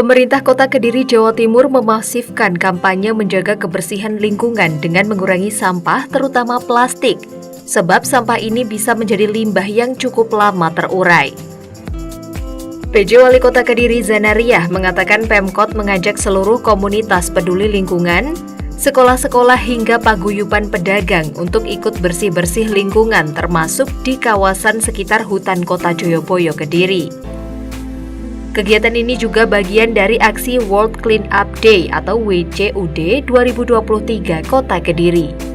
Pemerintah Kota Kediri, Jawa Timur memasifkan kampanye menjaga kebersihan lingkungan dengan mengurangi sampah, terutama plastik, sebab sampah ini bisa menjadi limbah yang cukup lama terurai. PJ Wali Kota Kediri Zanariah mengatakan Pemkot mengajak seluruh komunitas peduli lingkungan, sekolah-sekolah hingga paguyuban pedagang untuk ikut bersih-bersih lingkungan termasuk di kawasan sekitar hutan Kota Joyoboyo Kediri. Kegiatan ini juga bagian dari aksi World Clean Up Day atau WCUD 2023 Kota Kediri.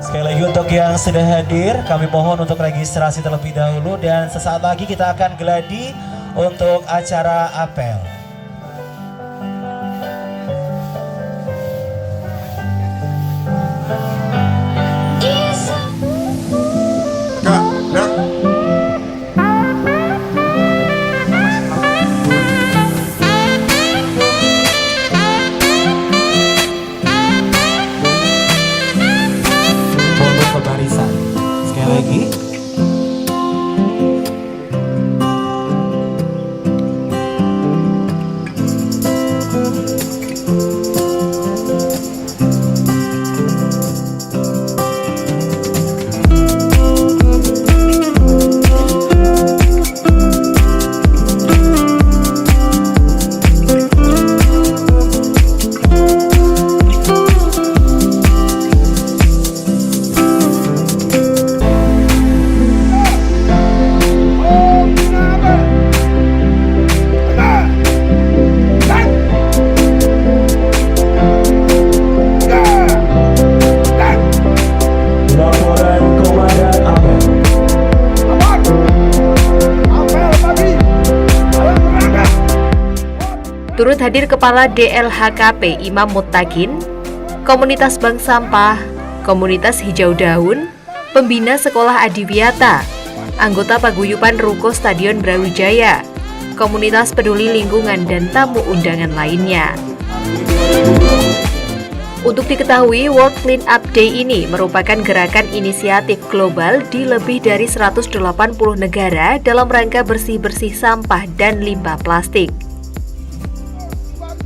Sekali lagi untuk yang sudah hadir, kami mohon untuk registrasi terlebih dahulu dan sesaat lagi kita akan geladi untuk acara apel. Sekali lagi. Turut hadir Kepala DLHKP Imam Muttaqin, Komunitas Bank Sampah, Komunitas Hijau Daun, Pembina Sekolah Adiwiyata, anggota Paguyuban Ruko Stadion Brawijaya, Komunitas Peduli Lingkungan dan tamu undangan lainnya. Untuk diketahui, World Clean Up Day ini merupakan gerakan inisiatif global di lebih dari 180 negara dalam rangka bersih-bersih sampah dan limbah plastik.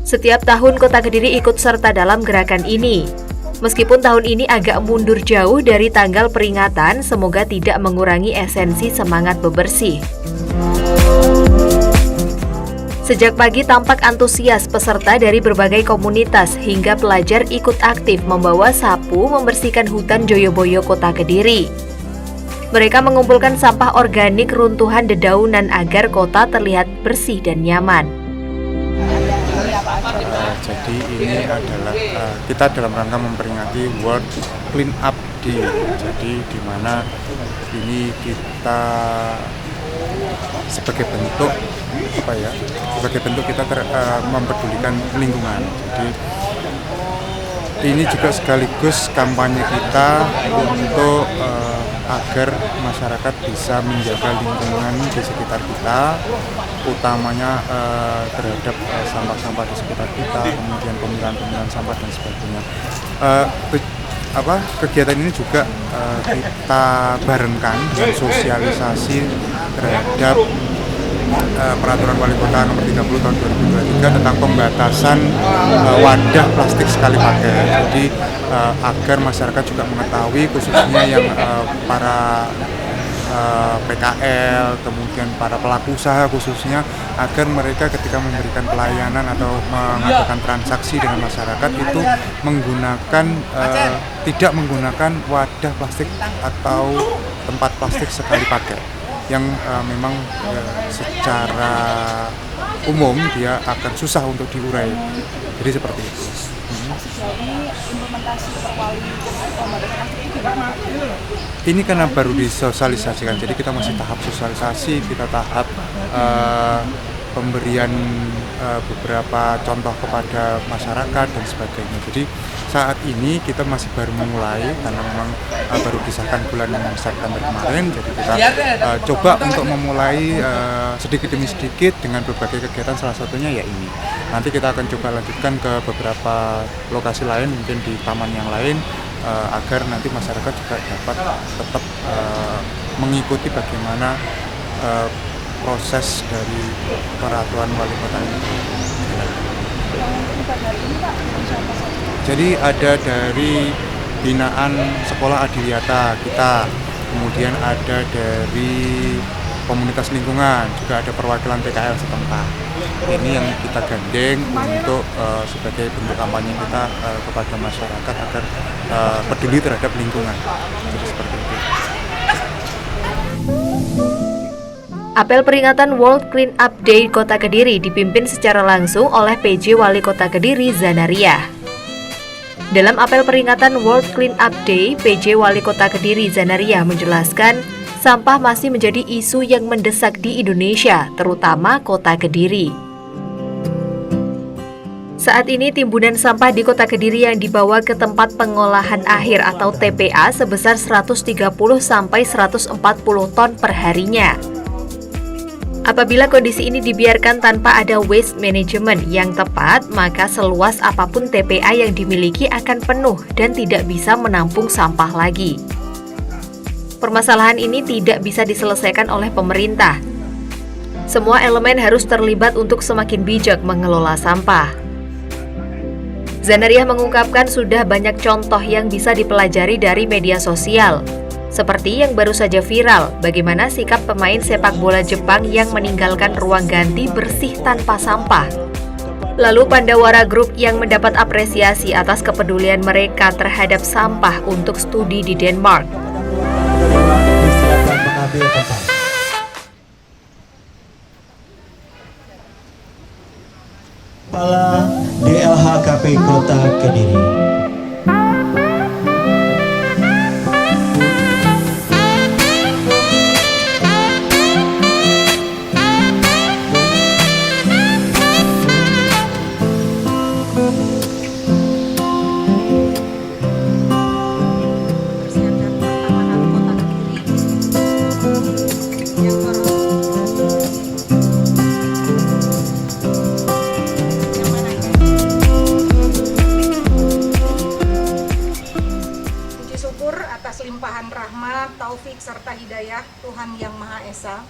Setiap tahun Kota Kediri ikut serta dalam gerakan ini. Meskipun tahun ini agak mundur jauh dari tanggal peringatan, semoga tidak mengurangi esensi semangat bebersih. Sejak pagi tampak antusias peserta dari berbagai komunitas hingga pelajar ikut aktif membawa sapu membersihkan hutan Joyoboyo Kota Kediri. Mereka mengumpulkan sampah organik runtuhan dedaunan agar kota terlihat bersih dan nyaman. Jadi ini adalah kita dalam rangka memperingati World Clean Up Day. Jadi di mana ini kita sebagai bentuk kita mempedulikan lingkungan. Jadi ini juga sekaligus kampanye kita untuk agar masyarakat bisa menjaga lingkungan di sekitar kita, utamanya terhadap sampah-sampah di sekitar kita, kemudian pemilahan sampah dan sebagainya. Kegiatan ini juga kita barengkan dengan sosialisasi terhadap Peraturan Wali Kota Nomor 30 Tahun 2023 tentang pembatasan wadah plastik sekali pakai. Jadi agar masyarakat juga mengetahui, khususnya yang para PKL, kemudian para pelaku usaha khususnya, agar mereka ketika memberikan pelayanan atau melakukan transaksi dengan masyarakat itu tidak menggunakan wadah plastik atau tempat plastik sekali pakai yang memang secara umum dia akan susah untuk diurai. Jadi seperti itu. Ini karena baru disosialisasikan, jadi kita masih tahap sosialisasi, kita tahap pemberian beberapa contoh kepada masyarakat dan sebagainya. Jadi saat ini kita masih baru memulai karena memang baru disahkan bulan September kemarin. Jadi kita coba untuk memulai sedikit demi sedikit dengan berbagai kegiatan, salah satunya ya ini. Nanti kita akan coba lanjutkan ke beberapa lokasi lain, mungkin di taman yang lain, agar nanti masyarakat juga dapat tetap mengikuti bagaimana proses dari peraturan wali kota ini. Jadi ada dari binaan sekolah Adiyata kita, kemudian ada dari komunitas lingkungan, juga ada perwakilan PKL setempat. Ini yang kita gandeng untuk sebagai bentuk kampanye kita kepada masyarakat agar peduli terhadap lingkungan. Jadi seperti itu. Apel peringatan World Clean Up Day Kota Kediri dipimpin secara langsung oleh PJ Wali Kota Kediri Zanariah. Dalam apel peringatan World Clean Up Day, PJ Wali Kota Kediri Zanariah menjelaskan, sampah masih menjadi isu yang mendesak di Indonesia, terutama Kota Kediri. Saat ini timbunan sampah di Kota Kediri yang dibawa ke tempat pengolahan akhir atau TPA sebesar 130 sampai 140 ton per harinya. Apabila kondisi ini dibiarkan tanpa ada waste management yang tepat, maka seluas apapun TPA yang dimiliki akan penuh dan tidak bisa menampung sampah lagi. Permasalahan ini tidak bisa diselesaikan oleh pemerintah. Semua elemen harus terlibat untuk semakin bijak mengelola sampah. Zanariah mengungkapkan sudah banyak contoh yang bisa dipelajari dari media sosial. Seperti yang baru saja viral, bagaimana sikap pemain sepak bola Jepang yang meninggalkan ruang ganti bersih tanpa sampah. Lalu Pandawara Group yang mendapat apresiasi atas kepedulian mereka terhadap sampah untuk studi di Denmark. Silakan mengambil tempat. Kepala DLHKP Kota Kediri. Atas limpahan rahmat, taufik, serta hidayah Tuhan Yang Maha Esa,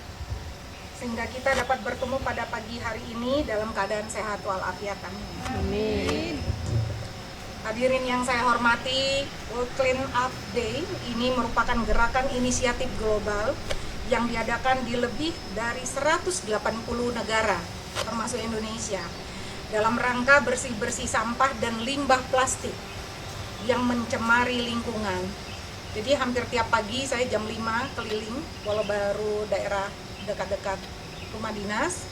sehingga kita dapat bertemu pada pagi hari ini dalam keadaan sehat walafiat. Amin. Hadirin yang saya hormati, World Clean Up Day ini merupakan gerakan inisiatif global yang diadakan di lebih dari 180 negara, termasuk Indonesia, dalam rangka bersih-bersih sampah dan limbah plastik yang mencemari lingkungan. Jadi hampir tiap pagi saya jam 5 keliling walau baru daerah dekat-dekat rumah dinas.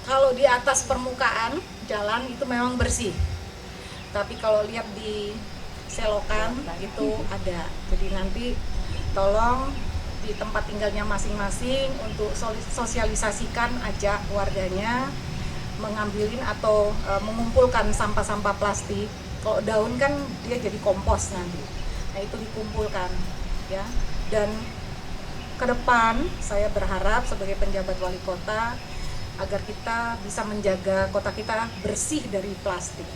Kalau di atas permukaan jalan itu memang bersih, tapi kalau lihat di selokan itu ada. Jadi nanti tolong di tempat tinggalnya masing-masing untuk sosialisasikan, ajak warganya mengambilin atau mengumpulkan sampah-sampah plastik. Kalau daun kan dia jadi kompos nanti. Nah, itu dikumpulkan ya. Dan ke depan saya berharap sebagai penjabat wali kota agar kita bisa menjaga kota kita bersih dari plastik.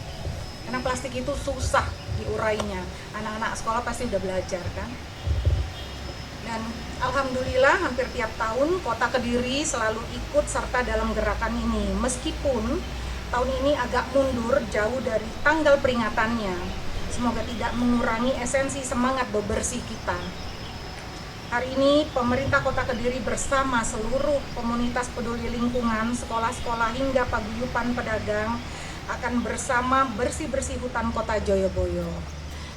Karena plastik itu susah diurainya. Anak-anak sekolah pasti udah belajar kan. Dan alhamdulillah hampir tiap tahun Kota Kediri selalu ikut serta dalam gerakan ini. Meskipun tahun ini agak mundur jauh dari tanggal peringatannya. Semoga tidak mengurangi esensi semangat bebersih kita. Hari ini pemerintah Kota Kediri bersama seluruh komunitas peduli lingkungan, sekolah-sekolah hingga paguyuban pedagang akan bersama bersih-bersih hutan Kota Joyoboyo.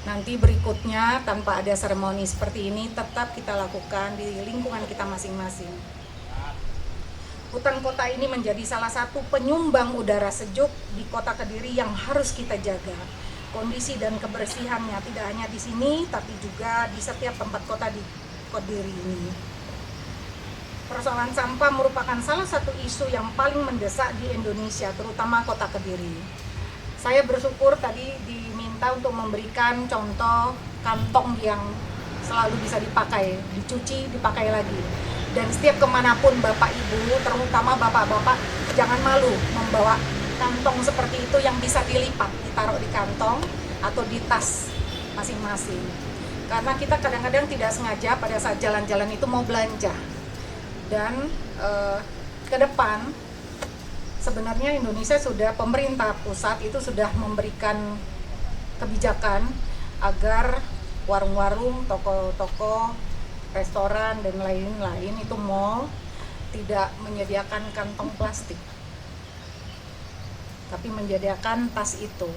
Nanti berikutnya tanpa ada seremoni seperti ini tetap kita lakukan di lingkungan kita masing-masing. Hutan kota ini menjadi salah satu penyumbang udara sejuk di Kota Kediri yang harus kita jaga. Kondisi dan kebersihannya tidak hanya di sini tapi juga di setiap tempat kota di Kediri ini. Persoalan sampah merupakan salah satu isu yang paling mendesak di Indonesia, terutama Kota Kediri. Saya bersyukur tadi diminta untuk memberikan contoh kantong yang selalu bisa dipakai, dicuci, dipakai lagi. Dan setiap kemanapun Bapak Ibu, terutama Bapak-Bapak, jangan malu membawa kantong seperti itu yang bisa dilipat, ditaruh di kantong atau di tas masing-masing. Karena kita kadang-kadang tidak sengaja pada saat jalan-jalan itu mau belanja. Dan ke depan sebenarnya Indonesia sudah, pemerintah pusat itu sudah memberikan kebijakan agar warung-warung, toko-toko, restoran dan lain-lain itu mall tidak menyediakan kantong plastik, tapi menyediakan tas itu.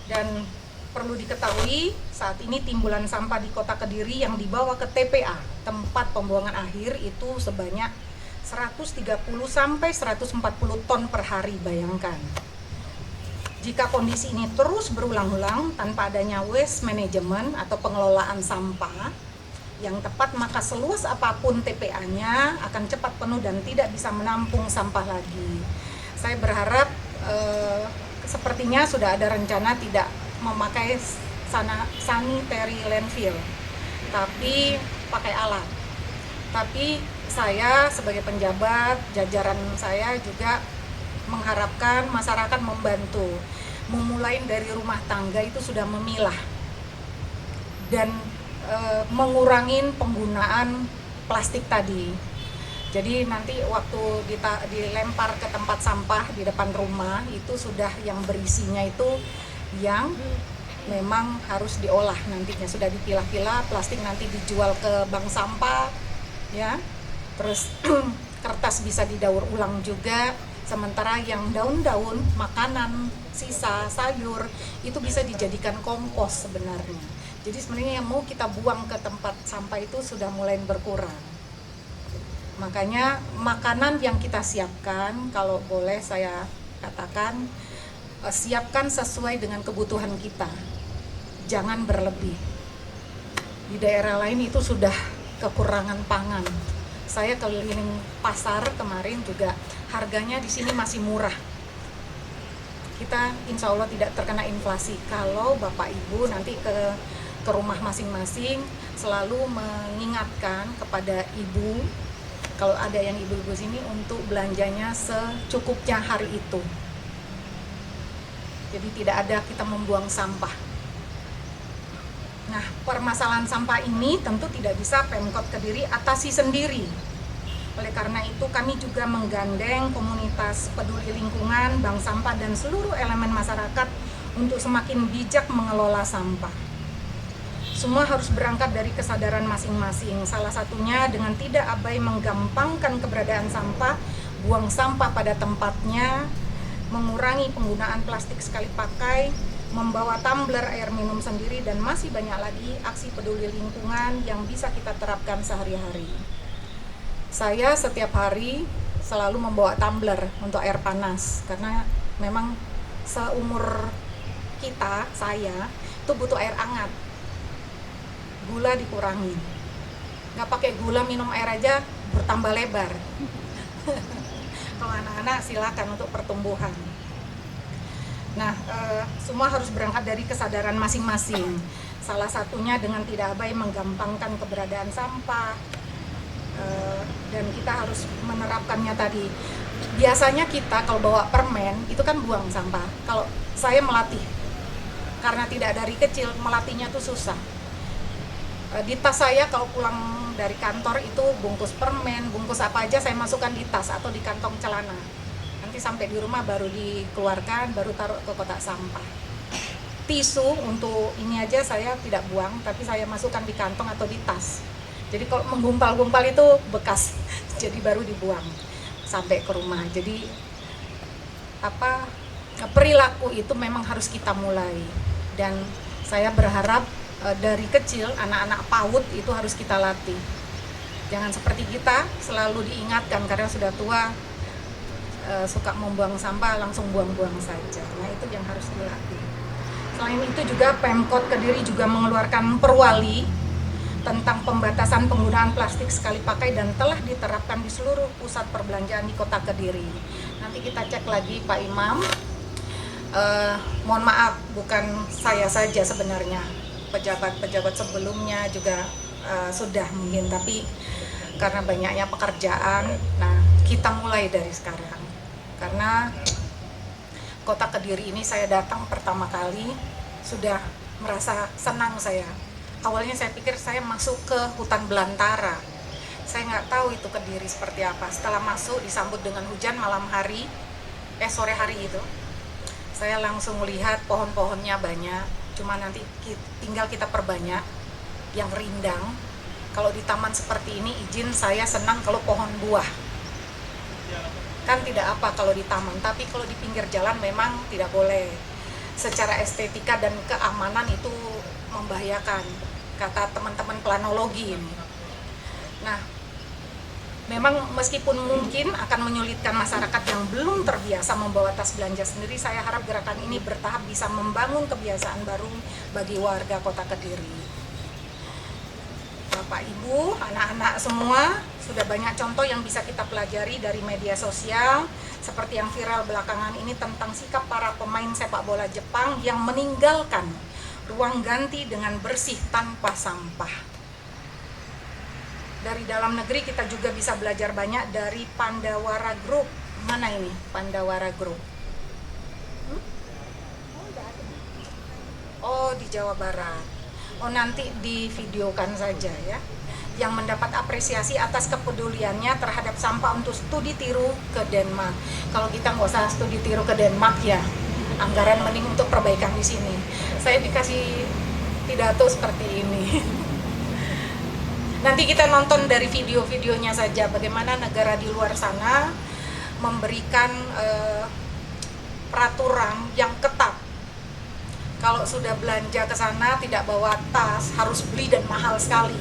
Dan perlu diketahui saat ini timbulan sampah di Kota Kediri yang dibawa ke TPA, tempat pembuangan akhir, itu sebanyak 130 sampai 140 ton per hari, bayangkan. Jika kondisi ini terus berulang-ulang tanpa adanya waste management atau pengelolaan sampah yang tepat, maka seluas apapun TPA-nya akan cepat penuh dan tidak bisa menampung sampah lagi. Saya berharap sepertinya sudah ada rencana tidak memakai sanitary landfill, tapi pakai alat. Tapi saya sebagai penjabat, jajaran saya juga mengharapkan masyarakat membantu, memulai dari rumah tangga itu sudah memilah dan mengurangi penggunaan plastik tadi. Jadi nanti waktu dilempar ke tempat sampah di depan rumah itu sudah yang berisinya itu yang memang harus diolah nantinya, sudah dipilah-pilah, plastik nanti dijual ke bank sampah ya. Terus kertas bisa didaur ulang juga, sementara yang daun-daun, makanan, sisa, sayur itu bisa dijadikan kompos sebenarnya. Jadi sebenarnya yang mau kita buang ke tempat sampah itu sudah mulai berkurang. Makanya makanan yang kita siapkan, kalau boleh saya katakan, siapkan sesuai dengan kebutuhan kita, jangan berlebih. Di daerah lain itu sudah kekurangan pangan. Saya keliling pasar kemarin juga, harganya di sini masih murah. Kita insya Allah tidak terkena inflasi kalau Bapak Ibu nanti ke rumah masing-masing selalu mengingatkan kepada Ibu, kalau ada yang ibu-ibu sini, untuk belanjanya secukupnya hari itu. Jadi tidak ada kita membuang sampah. Nah, permasalahan sampah ini tentu tidak bisa Pemkot Kediri atasi sendiri. Oleh karena itu kami juga menggandeng komunitas peduli lingkungan, bank sampah, dan seluruh elemen masyarakat untuk semakin bijak mengelola sampah. Semua harus berangkat dari kesadaran masing-masing. Salah satunya dengan tidak abai menggampangkan keberadaan sampah, buang sampah pada tempatnya, mengurangi penggunaan plastik sekali pakai, membawa tumbler air minum sendiri, dan masih banyak lagi aksi peduli lingkungan yang bisa kita terapkan sehari-hari. Saya setiap hari selalu membawa tumbler untuk air panas karena memang seumur kita, saya itu butuh air hangat. Gula dikurangi. Nggak pakai gula minum air aja bertambah lebar. Kalau anak-anak silakan untuk pertumbuhan. Nah, semua harus berangkat dari kesadaran masing-masing. Salah satunya dengan tidak abai menggampangkan keberadaan sampah. Dan kita harus menerapkannya tadi. Biasanya kita kalau bawa permen itu kan buang sampah. Kalau saya melatih, karena tidak dari kecil melatihnya tuh susah. Di tas saya kalau pulang dari kantor itu bungkus permen, bungkus apa aja saya masukkan di tas atau di kantong celana. Nanti sampai di rumah baru dikeluarkan, baru taruh ke kotak sampah. Tisu untuk ini aja saya tidak buang, tapi saya masukkan di kantong atau di tas. Jadi kalau menggumpal-gumpal itu bekas, jadi baru dibuang sampai ke rumah. Jadi perilaku itu memang harus kita mulai, dan saya berharap dari kecil anak-anak PAUD itu harus kita latih. Jangan seperti kita selalu diingatkan karena sudah tua suka membuang sampah langsung buang-buang saja. Nah, itu yang harus dilatih. Selain itu juga Pemkot Kediri juga mengeluarkan perwali tentang pembatasan penggunaan plastik sekali pakai dan telah diterapkan di seluruh pusat perbelanjaan di Kota Kediri. Nanti kita cek lagi Pak Imam. Mohon maaf, bukan saya saja sebenarnya, pejabat-pejabat sebelumnya juga sudah mungkin, tapi karena banyaknya pekerjaan, nah kita mulai dari sekarang. Karena Kota Kediri ini saya datang pertama kali sudah merasa senang saya. Awalnya saya pikir saya masuk ke hutan belantara. Saya nggak tahu itu Kediri seperti apa. Setelah masuk disambut dengan hujan malam hari, sore hari itu, saya langsung melihat pohon-pohonnya banyak. Cuma nanti tinggal kita perbanyak yang rindang. Kalau di taman seperti ini izin saya senang kalau pohon buah. Kan tidak apa kalau di taman, tapi kalau di pinggir jalan memang tidak boleh. Secara estetika dan keamanan itu membahayakan, kata teman-teman planologi ini. Nah, memang meskipun mungkin akan menyulitkan masyarakat yang belum terbiasa membawa tas belanja sendiri, saya harap gerakan ini bertahap bisa membangun kebiasaan baru bagi warga Kota Kediri. Bapak, Ibu, anak-anak semua, sudah banyak contoh yang bisa kita pelajari dari media sosial, seperti yang viral belakangan ini tentang sikap para pemain sepak bola Jepang yang meninggalkan ruang ganti dengan bersih tanpa sampah. Dari dalam negeri kita juga bisa belajar banyak dari Pandawara Group. Mana ini Pandawara Group? Oh, di Jawa Barat. Oh, nanti divideokan saja ya. Yang mendapat apresiasi atas kepeduliannya terhadap sampah untuk studi tiru ke Denmark. Kalau kita nggak usah studi tiru ke Denmark ya, anggaran mending untuk perbaikan di sini. Saya dikasih pidato seperti ini. Nanti kita nonton dari video-videonya saja bagaimana negara di luar sana memberikan peraturan yang ketat. Kalau sudah belanja ke sana tidak bawa tas, harus beli dan mahal sekali.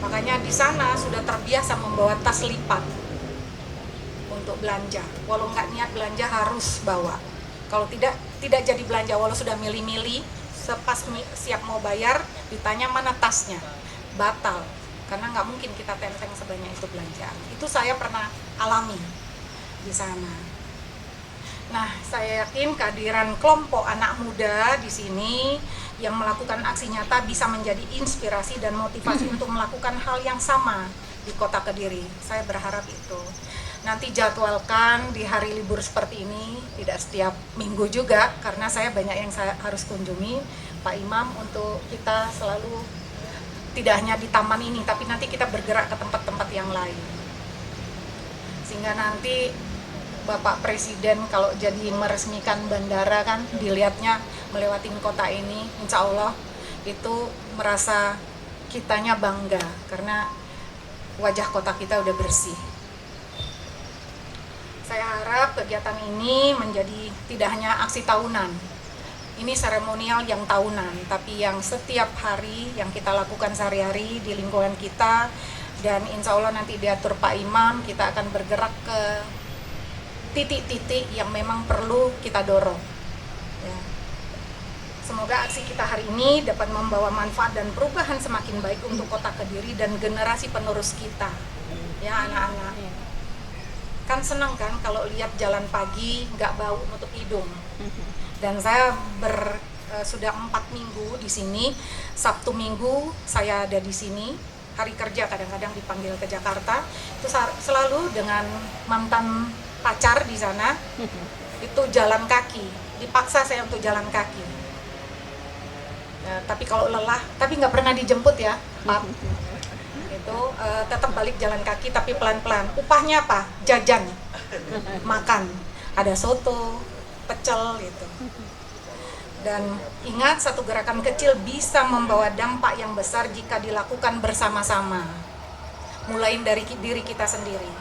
Makanya di sana sudah terbiasa membawa tas lipat untuk belanja. Walau nggak niat belanja harus bawa. Kalau tidak jadi belanja, walau sudah milih-milih, sepas siap mau bayar, ditanya mana tasnya, batal. Karena nggak mungkin kita tenteng sebanyak itu belanjaan. Itu saya pernah alami di sana. Nah, saya yakin kehadiran kelompok anak muda di sini yang melakukan aksi nyata bisa menjadi inspirasi dan motivasi untuk melakukan hal yang sama di Kota Kediri. Saya berharap itu. nanti jadwalkan di hari libur seperti ini, tidak setiap minggu juga, karena saya banyak yang saya harus kunjungi Pak Imam, untuk kita selalu tidak hanya di taman ini, tapi nanti kita bergerak ke tempat-tempat yang lain. Sehingga nanti Bapak Presiden kalau jadi meresmikan bandara kan, dilihatnya melewati kota ini, insya Allah itu merasa kitanya bangga, karena wajah kota kita udah bersih. Saya harap kegiatan ini menjadi tidak hanya aksi tahunan, ini seremonial yang tahunan, tapi yang setiap hari yang kita lakukan sehari-hari di lingkungan kita, dan insya Allah nanti diatur Pak Imam, kita akan bergerak ke titik-titik yang memang perlu kita dorong. Ya. Semoga aksi kita hari ini dapat membawa manfaat dan perubahan semakin baik untuk kota Kediri dan generasi penerus kita, ya anak-anak. Kan senang kan kalau lihat jalan pagi nggak bau nutup hidung. Dan saya sudah 4 minggu di sini. Sabtu Minggu saya ada di sini. Hari kerja kadang-kadang dipanggil ke Jakarta. Itu selalu dengan mantan pacar di sana. Itu jalan kaki. Dipaksa saya untuk jalan kaki. Tapi kalau lelah, tapi nggak pernah dijemput ya, Pak. Itu tetap balik jalan kaki tapi pelan-pelan. Upahnya apa? Jajan, makan, ada soto, pecel gitu. Dan ingat, satu gerakan kecil bisa membawa dampak yang besar jika dilakukan bersama-sama, mulai dari diri kita sendiri.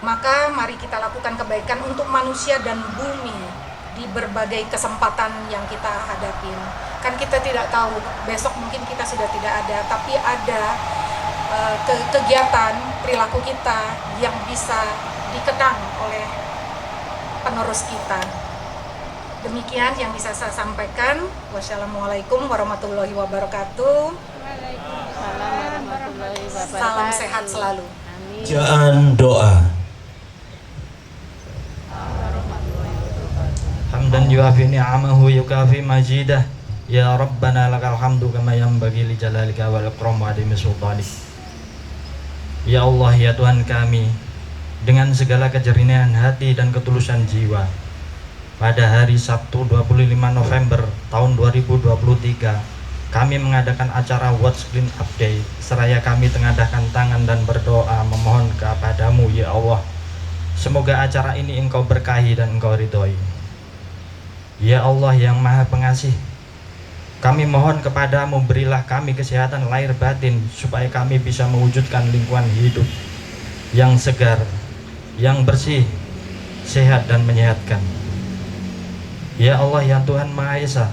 Maka mari kita lakukan kebaikan untuk manusia dan bumi di berbagai kesempatan yang kita hadapi. Kan kita tidak tahu, besok mungkin kita sudah tidak ada, tapi ada kegiatan perilaku kita yang bisa dikenang oleh penerus kita. Demikian yang bisa saya sampaikan. Wassalamualaikum warahmatullahi wabarakatuh. Waalaikumsalam warahmatullahi wabarakatuh. Salam sehat selalu. Amin. Bacaan doa. Hamdan yuafi ni'amahu yukafi majidah. Ya Rabbana lakal hamdu kama yanbaghi li jalalika wal ikram wa adimi sultanik. Ya Allah, ya Tuhan kami, dengan segala kejernihan hati dan ketulusan jiwa, pada hari Sabtu 25 November tahun 2023 kami mengadakan acara Watch Clean Up Day. Seraya kami tengadahkan tangan dan berdoa memohon kepadamu ya Allah, semoga acara ini Engkau berkahi dan Engkau ridhoi. Ya Allah yang Maha Pengasih, kami mohon kepadamu, berilah kami kesehatan lahir batin supaya kami bisa mewujudkan lingkungan hidup yang segar, yang bersih, sehat dan menyehatkan. Ya Allah yang Tuhan Maha Esa,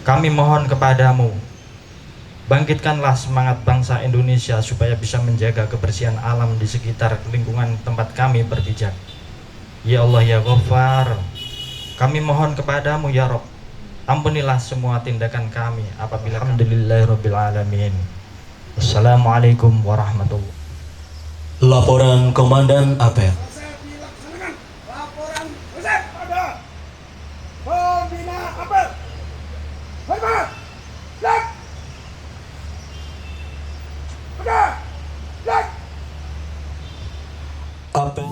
kami mohon kepadamu, bangkitkanlah semangat bangsa Indonesia supaya bisa menjaga kebersihan alam di sekitar lingkungan tempat kami berpijak. Ya Allah ya Ghaffar, kami mohon kepadamu ya Rabb, ampunilah semua tindakan kami apabila alhamdulillahirabbil alamin. Assalamualaikum warahmatullahi wabarakatuh. Laporan Komandan Apel. Laporan Josep pada Pembina Apel. Hormat. Black. Pada. Black. Apel.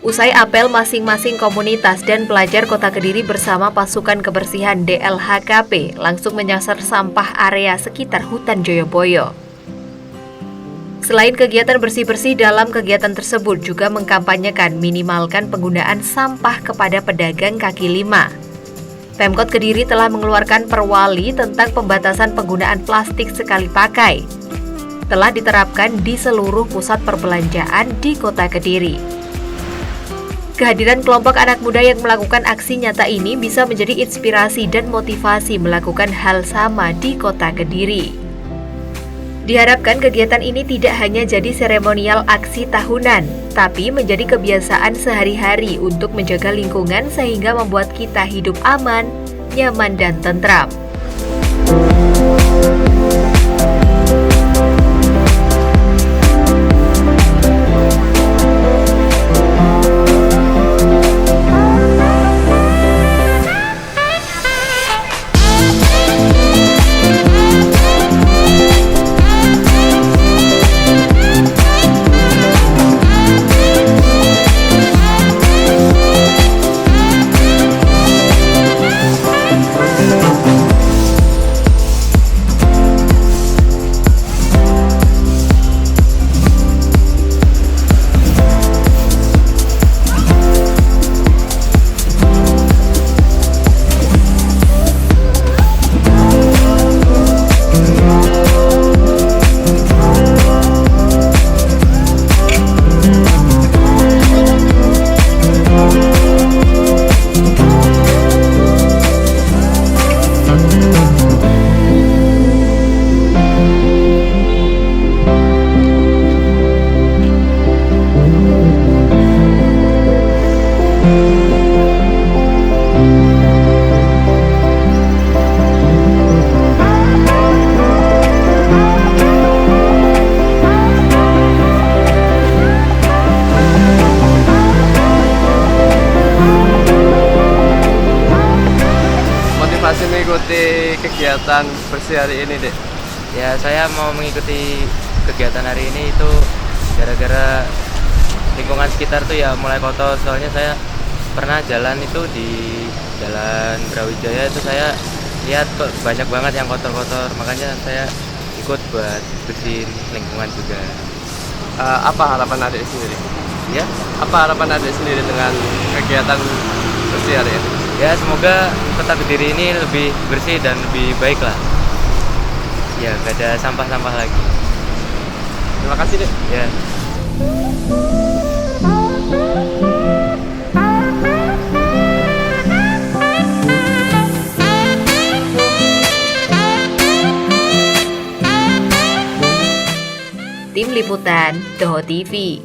Usai apel, masing-masing komunitas dan pelajar Kota Kediri bersama pasukan kebersihan DLHKP langsung menyasar sampah area sekitar hutan Joyoboyo. Selain kegiatan bersih-bersih, dalam kegiatan tersebut juga mengkampanyekan minimalkan penggunaan sampah kepada pedagang kaki lima. Pemkot Kediri telah mengeluarkan perwali tentang pembatasan penggunaan plastik sekali pakai. Telah diterapkan di seluruh pusat perbelanjaan di Kota Kediri. Kehadiran kelompok anak muda yang melakukan aksi nyata ini bisa menjadi inspirasi dan motivasi melakukan hal sama di Kota Kediri. Diharapkan kegiatan ini tidak hanya jadi seremonial aksi tahunan, tapi menjadi kebiasaan sehari-hari untuk menjaga lingkungan sehingga membuat kita hidup aman, nyaman, dan tentram. kegiatan bersih hari ini, Dek? Ya, saya mau mengikuti kegiatan hari ini itu gara-gara lingkungan sekitar tuh ya mulai kotor. Soalnya saya pernah jalan itu di Jalan Brawijaya itu saya lihat kok banyak banget yang kotor-kotor. Makanya saya ikut buat bersihin lingkungan juga. Apa harapan adik sendiri? Ya, Apa harapan adik sendiri dengan kegiatan bersih hari ini? ya semoga kota Kediri ini lebih bersih dan lebih baik lah. Ya, gak ada sampah-sampah lagi. Terima kasih, Dek. Ya. Tim Liputan Toho TV.